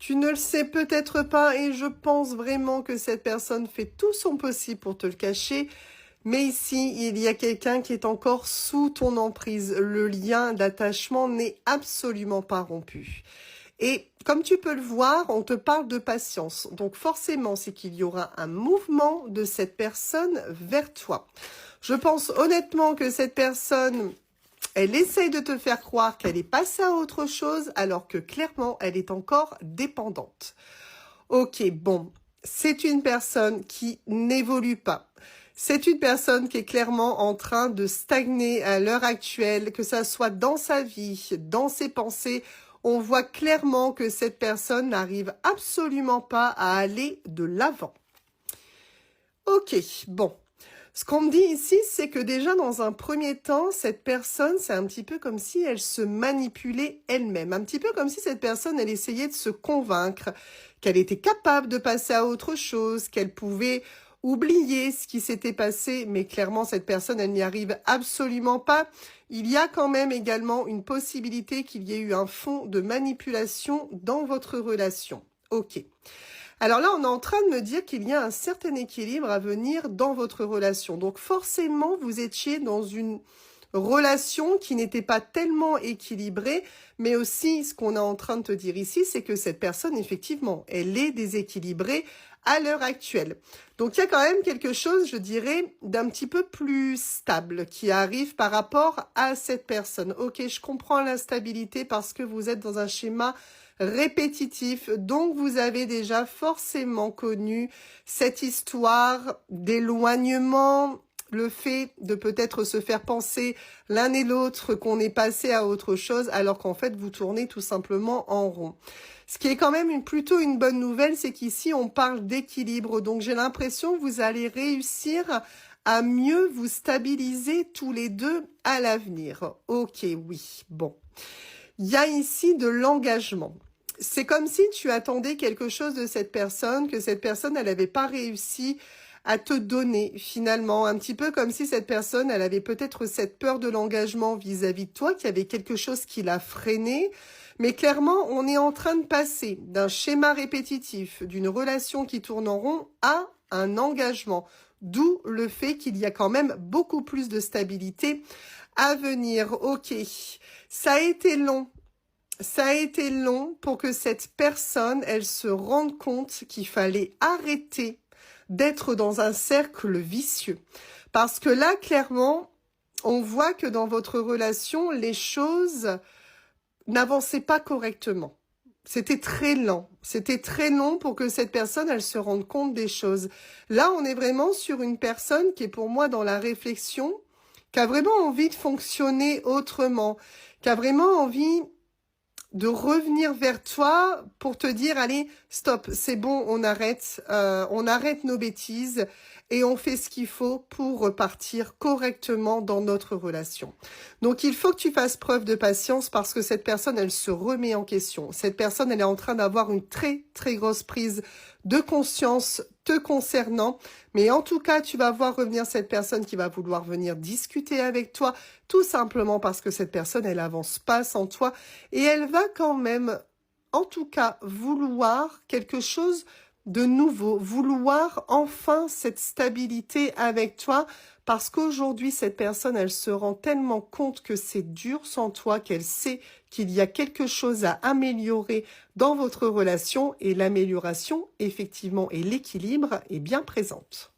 Tu ne le sais peut-être pas et je pense vraiment que cette personne fait tout son possible pour te le cacher. Mais ici, il y a quelqu'un qui est encore sous ton emprise. Le lien d'attachement n'est absolument pas rompu. Et comme tu peux le voir, on te parle de patience. Donc forcément, c'est qu'il y aura un mouvement de cette personne vers toi. Je pense honnêtement que cette personne, elle essaye de te faire croire qu'elle est passée à autre chose, alors que clairement, elle est encore dépendante. Ok, bon, c'est une personne qui n'évolue pas. C'est une personne qui est clairement en train de stagner à l'heure actuelle, que ça soit dans sa vie, dans ses pensées. On voit clairement que cette personne n'arrive absolument pas à aller de l'avant. Ok, bon. Ce qu'on me dit ici, c'est que déjà dans un premier temps, cette personne, c'est un petit peu comme si elle se manipulait elle-même. Un petit peu comme si cette personne, elle essayait de se convaincre qu'elle était capable de passer à autre chose, qu'elle pouvait oublier ce qui s'était passé. Mais clairement, cette personne, elle n'y arrive absolument pas. Il y a quand même également une possibilité qu'il y ait eu un fond de manipulation dans votre relation. Ok. Alors là, on est en train de me dire qu'il y a un certain équilibre à venir dans votre relation. Donc forcément, vous étiez dans une relation qui n'était pas tellement équilibrée, mais aussi ce qu'on est en train de te dire ici, c'est que cette personne, effectivement, elle est déséquilibrée à l'heure actuelle. Donc il y a quand même quelque chose, je dirais, d'un petit peu plus stable qui arrive par rapport à cette personne. Ok, je comprends l'instabilité parce que vous êtes dans un schéma répétitif, donc vous avez déjà forcément connu cette histoire d'éloignement, le fait de peut-être se faire penser l'un et l'autre qu'on est passé à autre chose, alors qu'en fait vous tournez tout simplement en rond. Ce qui est quand même plutôt une bonne nouvelle, c'est qu'ici on parle d'équilibre, donc j'ai l'impression que vous allez réussir à mieux vous stabiliser tous les deux à l'avenir. Ok, oui, bon. Il y a ici de l'engagement. C'est comme si tu attendais quelque chose de cette personne, que cette personne, elle n'avait pas réussi à te donner finalement. Un petit peu comme si cette personne, elle avait peut-être cette peur de l'engagement vis-à-vis de toi, qu'il y avait quelque chose qui l'a freiné. Mais clairement, on est en train de passer d'un schéma répétitif, d'une relation qui tourne en rond, à un engagement. D'où le fait qu'il y a quand même beaucoup plus de stabilité à venir. Ok, ça a été long. Ça a été long pour que cette personne, elle se rende compte qu'il fallait arrêter d'être dans un cercle vicieux. Parce que là, clairement, on voit que dans votre relation, les choses n'avançaient pas correctement. C'était très lent. C'était très long pour que cette personne, elle se rende compte des choses. Là, on est vraiment sur une personne qui est pour moi dans la réflexion, qui a vraiment envie de fonctionner autrement, qui a vraiment envie de revenir vers toi pour te dire, allez, stop, c'est bon, on arrête nos bêtises et on fait ce qu'il faut pour repartir correctement dans notre relation. Donc, il faut que tu fasses preuve de patience parce que cette personne, elle se remet en question. Cette personne, elle est en train d'avoir une très, très grosse prise de conscience te concernant. Mais en tout cas, tu vas voir revenir cette personne qui va vouloir venir discuter avec toi, tout simplement parce que cette personne, elle avance pas sans toi et elle va quand même, en tout cas, vouloir quelque chose de nouveau, vouloir enfin cette stabilité avec toi parce qu'aujourd'hui, cette personne, elle se rend tellement compte que c'est dur sans toi, qu'elle sait qu'il y a quelque chose à améliorer dans votre relation et l'amélioration, effectivement, et l'équilibre est bien présente.